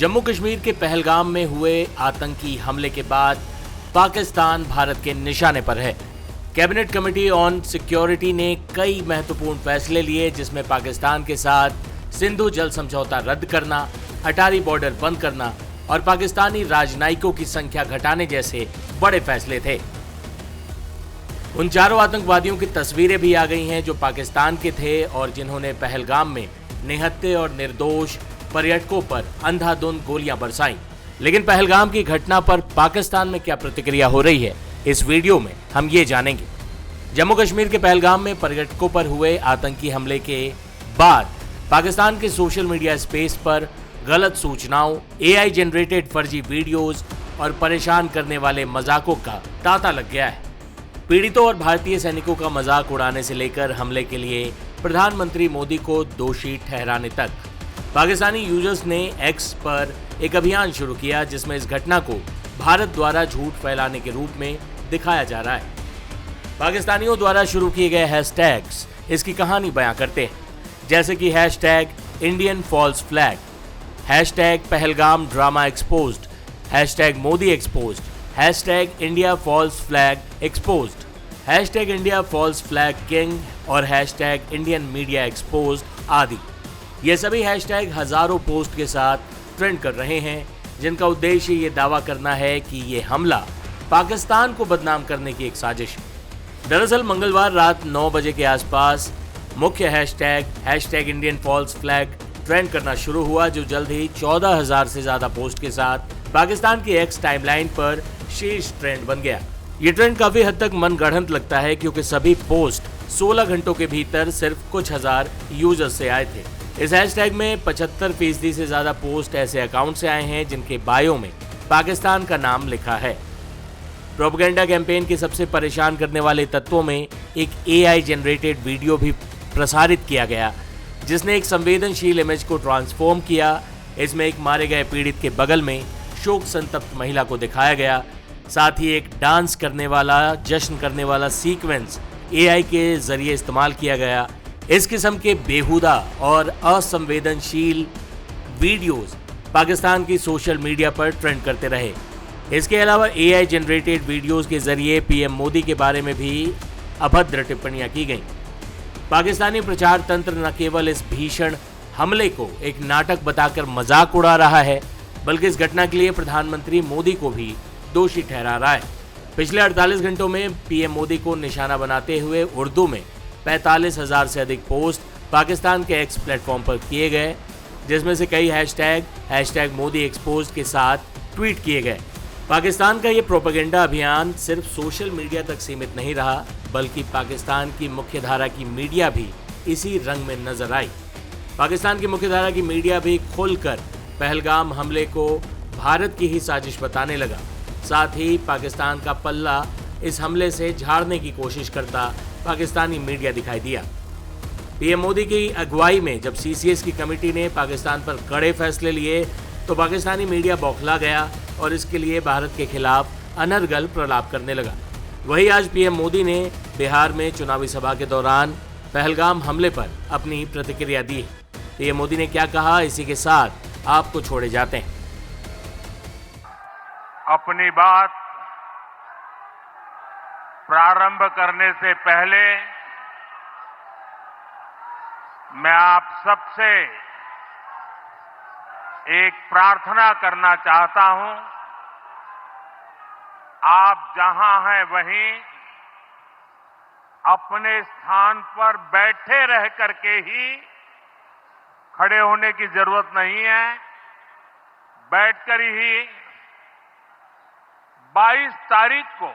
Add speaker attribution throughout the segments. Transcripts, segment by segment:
Speaker 1: जम्मू कश्मीर के पहलगाम में हुए आतंकी हमले के बाद पाकिस्तान भारत के निशाने पर है। कैबिनेट कमेटी ऑन सिक्योरिटी ने कई महत्वपूर्ण फैसले लिए, जिसमें पाकिस्तान के साथ सिंधु जल समझौता रद्द करना, अटारी बॉर्डर बंद करना और पाकिस्तानी राजनयिकों की संख्या घटाने जैसे बड़े फैसले थे। उन चारों आतंकवादियों की तस्वीरें भी आ गई हैं जो पाकिस्तान के थे और जिन्होंने पहलगाम में निहत्थे और निर्दोष पर्यटकों पर अंधाधुंध गोलियां बरसाई। लेकिन पहलगाम की घटना पर पाकिस्तान में क्या प्रतिक्रिया हो रही है, इस वीडियो में हम ये जानेंगे। जम्मू कश्मीर के पहलगाम में पर्यटकों पर हुए आतंकी हमले के बाद पाकिस्तान के सोशल मीडिया स्पेस पर गलत सूचनाओं, AI जनरेटेड फर्जी वीडियोस और परेशान करने वाले मजाकों का तांता लग गया है। पीड़ितों और भारतीय सैनिकों का मजाक उड़ाने से लेकर हमले के लिए प्रधानमंत्री मोदी को दोषी ठहराने तक पाकिस्तानी यूजर्स ने एक्स पर एक अभियान शुरू किया, जिसमें इस घटना को भारत द्वारा झूठ फैलाने के रूप में दिखाया जा रहा है। पाकिस्तानियों द्वारा शुरू किए गए हैशटैग्स इसकी कहानी बयां करते हैं, जैसे कि hashtag Indian false flag, hashtag Pahalgam drama exposed, hashtag Modi exposed, hashtag India false flag exposed, hashtag India false flag king और हैशटैग इंडियन मीडिया एक्सपोज्ड आदि। ये सभी हैशटैग हजारों पोस्ट के साथ ट्रेंड कर रहे हैं, जिनका उद्देश्य ये दावा करना है कि ये हमला पाकिस्तान को बदनाम करने की एक साजिश है। दरअसल मंगलवार रात 9 बजे के आसपास मुख्य hashtag Indian false flag trend करना शुरू हुआ, जो जल्द ही 14,000 से ज्यादा पोस्ट के साथ पाकिस्तान की एक्स टाइमलाइन पर शीर्ष ट्रेंड बन गया। ये ट्रेंड काफी हद तक मनगढ़ंत लगता है, क्योंकि सभी पोस्ट 16 घंटों के भीतर सिर्फ कुछ हजार यूजर्स से आए थे। इस हैशटैग में 75% से ज्यादा पोस्ट ऐसे अकाउंट से आए हैं जिनके बायो में पाकिस्तान का नाम लिखा है। प्रोपेगेंडा कैंपेन के सबसे परेशान करने वाले तत्वों में एक AI जनरेटेड वीडियो भी प्रसारित किया गया, जिसने एक संवेदनशील इमेज को ट्रांसफॉर्म किया। इसमें एक मारे गए पीड़ित के बगल में शोक संतप्त महिला को दिखाया गया। साथ ही एक डांस करने वाला, जश्न करने वाला सीक्वेंस AI के जरिए इस्तेमाल किया गया। इस किस्म के बेहुदा और असंवेदनशील वीडियोस पाकिस्तान की सोशल मीडिया पर ट्रेंड करते रहे। इसके अलावा AI जनरेटेड वीडियोस के जरिए PM मोदी के बारे में भी अभद्र टिप्पणियां की गईं। पाकिस्तानी प्रचार तंत्र न केवल इस भीषण हमले को एक नाटक बताकर मजाक उड़ा रहा है, बल्कि इस घटना के लिए प्रधानमंत्री मोदी को भी दोषी ठहरा रहा है। पिछले 48 घंटों में PM मोदी को निशाना बनाते हुए उर्दू में 45,000 से अधिक पोस्ट पाकिस्तान के एक्स प्लेटफॉर्म पर किए गए, जिसमें से कई हैशटैग मोदी एक्सपोज्ड के साथ ट्वीट किए गए। पाकिस्तान का ये प्रोपेगेंडा अभियान सिर्फ सोशल मीडिया तक सीमित नहीं रहा, बल्कि पाकिस्तान की मुख्यधारा की मीडिया भी इसी रंग में नजर आई। पाकिस्तान की मुख्यधारा की मीडिया भी खुलकर पहलगाम हमले को भारत की ही साजिश बताने लगा। साथ ही पाकिस्तान का पल्ला इस हमले से झाड़ने की कोशिश करता पाकिस्तानी मीडिया दिखाई दिया। PM मोदी की अगुवाई में जब CCS की कमेटी ने पाकिस्तान पर कड़े फैसले लिए, तो पाकिस्तानी मीडिया बौखला गया और इसके लिए भारत के खिलाफ अनर्गल प्रलाप करने लगा। वही आज PM मोदी ने बिहार में चुनावी सभा के दौरान पहलगाम हमले पर अपनी प्रतिक्रिया दी। PM मोदी ने क्या कहा, इसी के साथ आपको छोड़े जाते हैं।
Speaker 2: अपनी बात प्रारंभ करने से पहले मैं आप सबसे एक प्रार्थना करना चाहता हूं। आप जहां हैं वहीं अपने स्थान पर बैठे रह करके ही, खड़े होने की जरूरत नहीं है, बैठकर ही 22 तारीख को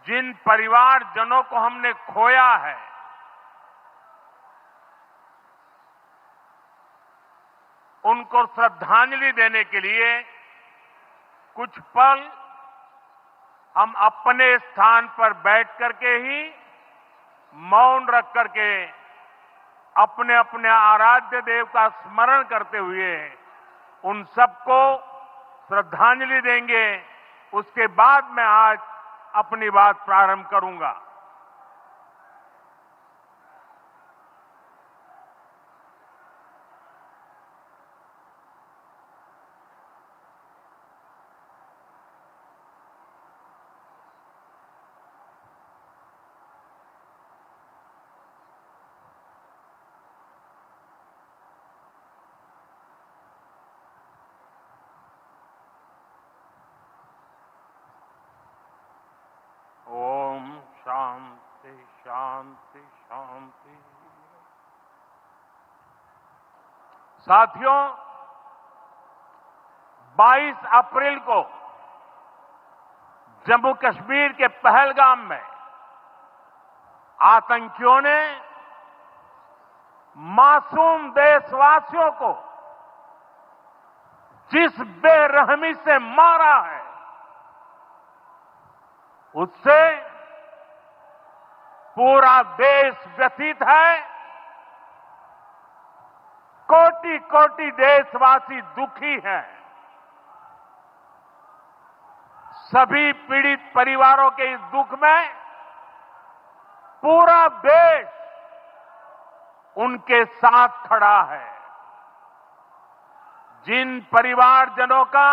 Speaker 2: जिन परिवारजनों को हमने खोया है, उनको श्रद्धांजलि देने के लिए कुछ पल हम अपने स्थान पर बैठ करके ही मौन रख करके अपने अपने आराध्य देव का स्मरण करते हुए उन सबको श्रद्धांजलि देंगे। उसके बाद मैं आज अपनी बात प्रारंभ करूंगा। साथियों, 22 अप्रैल को जम्मू कश्मीर के पहलगाम में आतंकियों ने मासूम देशवासियों को जिस बेरहमी से मारा है, उससे पूरा देश व्यथित है। कोटि कोटि देशवासी दुखी हैं। सभी पीड़ित परिवारों के इस दुख में पूरा देश उनके साथ खड़ा है। जिन परिवारजनों का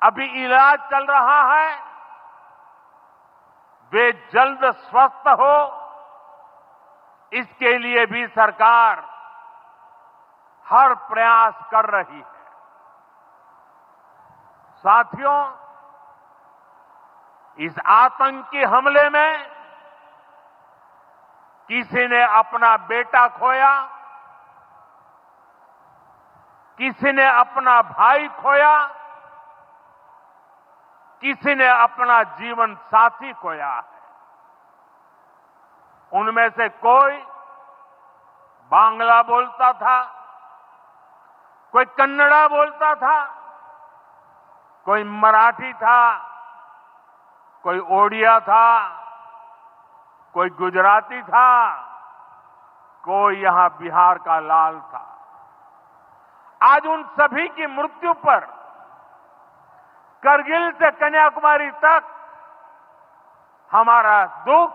Speaker 2: अभी इलाज चल रहा है, वे जल्द स्वस्थ हो, इसके लिए भी सरकार हर प्रयास कर रही है। साथियों, इस आतंकी हमले में किसी ने अपना बेटा खोया, किसी ने अपना भाई खोया, किसी ने अपना जीवन साथी खोया है। उनमें से कोई बांग्ला बोलता था, कोई कन्नड़ा बोलता था, कोई मराठी था, कोई ओडिया था, कोई गुजराती था, कोई यहां बिहार का लाल था। आज उन सभी की मृत्यु पर करगिल से कन्याकुमारी तक हमारा दुख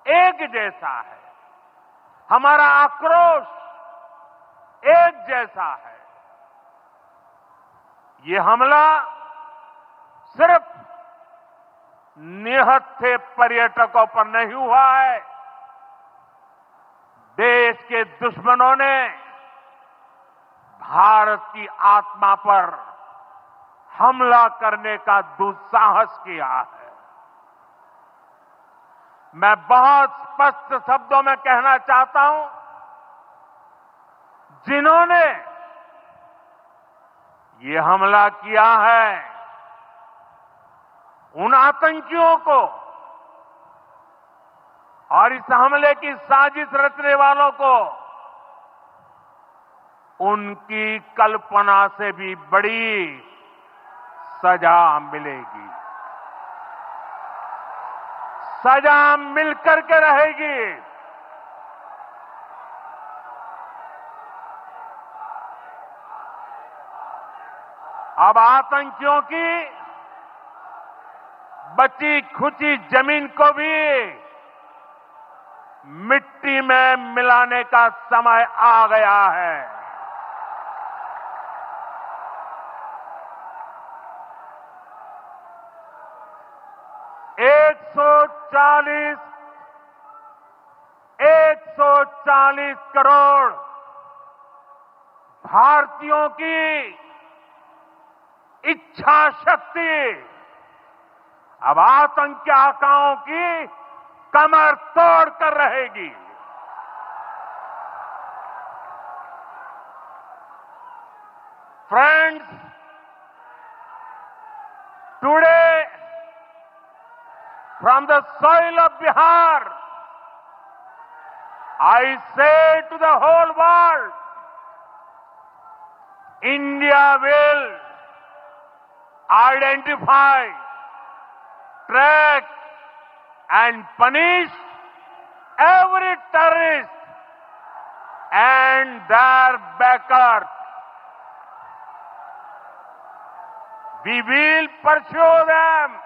Speaker 2: एक जैसा है, हमारा आक्रोश एक जैसा है। ये हमला सिर्फ निहत्थे पर्यटकों पर नहीं हुआ है। देश के दुश्मनों ने भारत की आत्मा पर हमला करने का दुस्साहस किया है। मैं बहुत स्पष्ट शब्दों में कहना चाहता हूं, जिन्होंने ये हमला किया है, उन आतंकियों को और इस हमले की साजिश रचने वालों को उनकी कल्पना से भी बड़ी सजा मिलेगी। सजा मिलकर के रहेगी। अब आतंकियों की बची खुची जमीन को भी मिट्टी में मिलाने का समय आ गया है। एक सौ चालीस करोड़ भारतीयों की इच्छा शक्ति अब आतंकी आकाओं की कमर तोड़ कर रहेगी। Friends, today from the soil of Bihar, I say to the whole world, India will identify, track and punish every terrorist and their backers. We will pursue them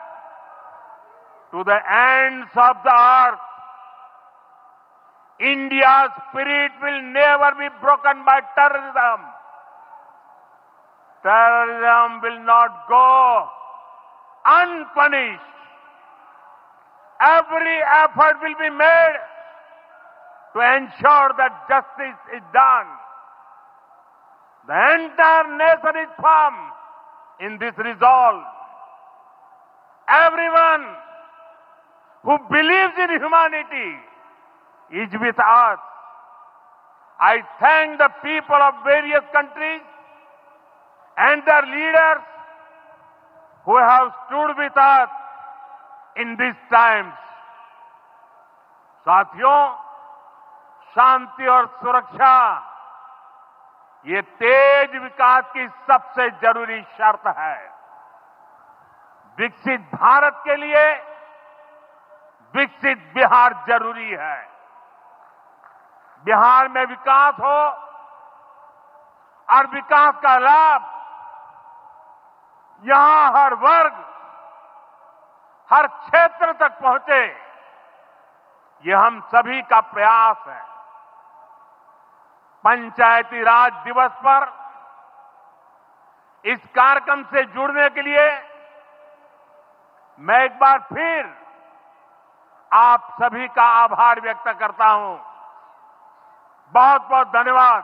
Speaker 2: to the ends of the earth. India's spirit will never be broken by terrorism. Terrorism will not go unpunished. Every effort will be made to ensure that justice is done. The entire nation is firm in this resolve. Everyone who believes in humanity is with us. I thank the people of various countries and their leaders who have stood with us in these times. साथियों, शांति और सुरक्षा ये तेज विकास की सबसे जरूरी शर्त है। विकसित भारत के लिए विकसित बिहार जरूरी है। बिहार में विकास हो और विकास का लाभ यहां हर वर्ग, हर क्षेत्र तक पहुंचे, ये हम सभी का प्रयास है। पंचायती राज दिवस पर इस कार्यक्रम से जुड़ने के लिए मैं एक बार फिर आप सभी का आभार व्यक्त करता हूं। बहुत बहुत धन्यवाद।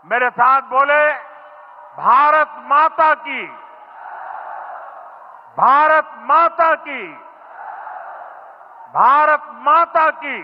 Speaker 2: मेरे साथ बोले, भारत माता की, भारत माता की, भारत माता की।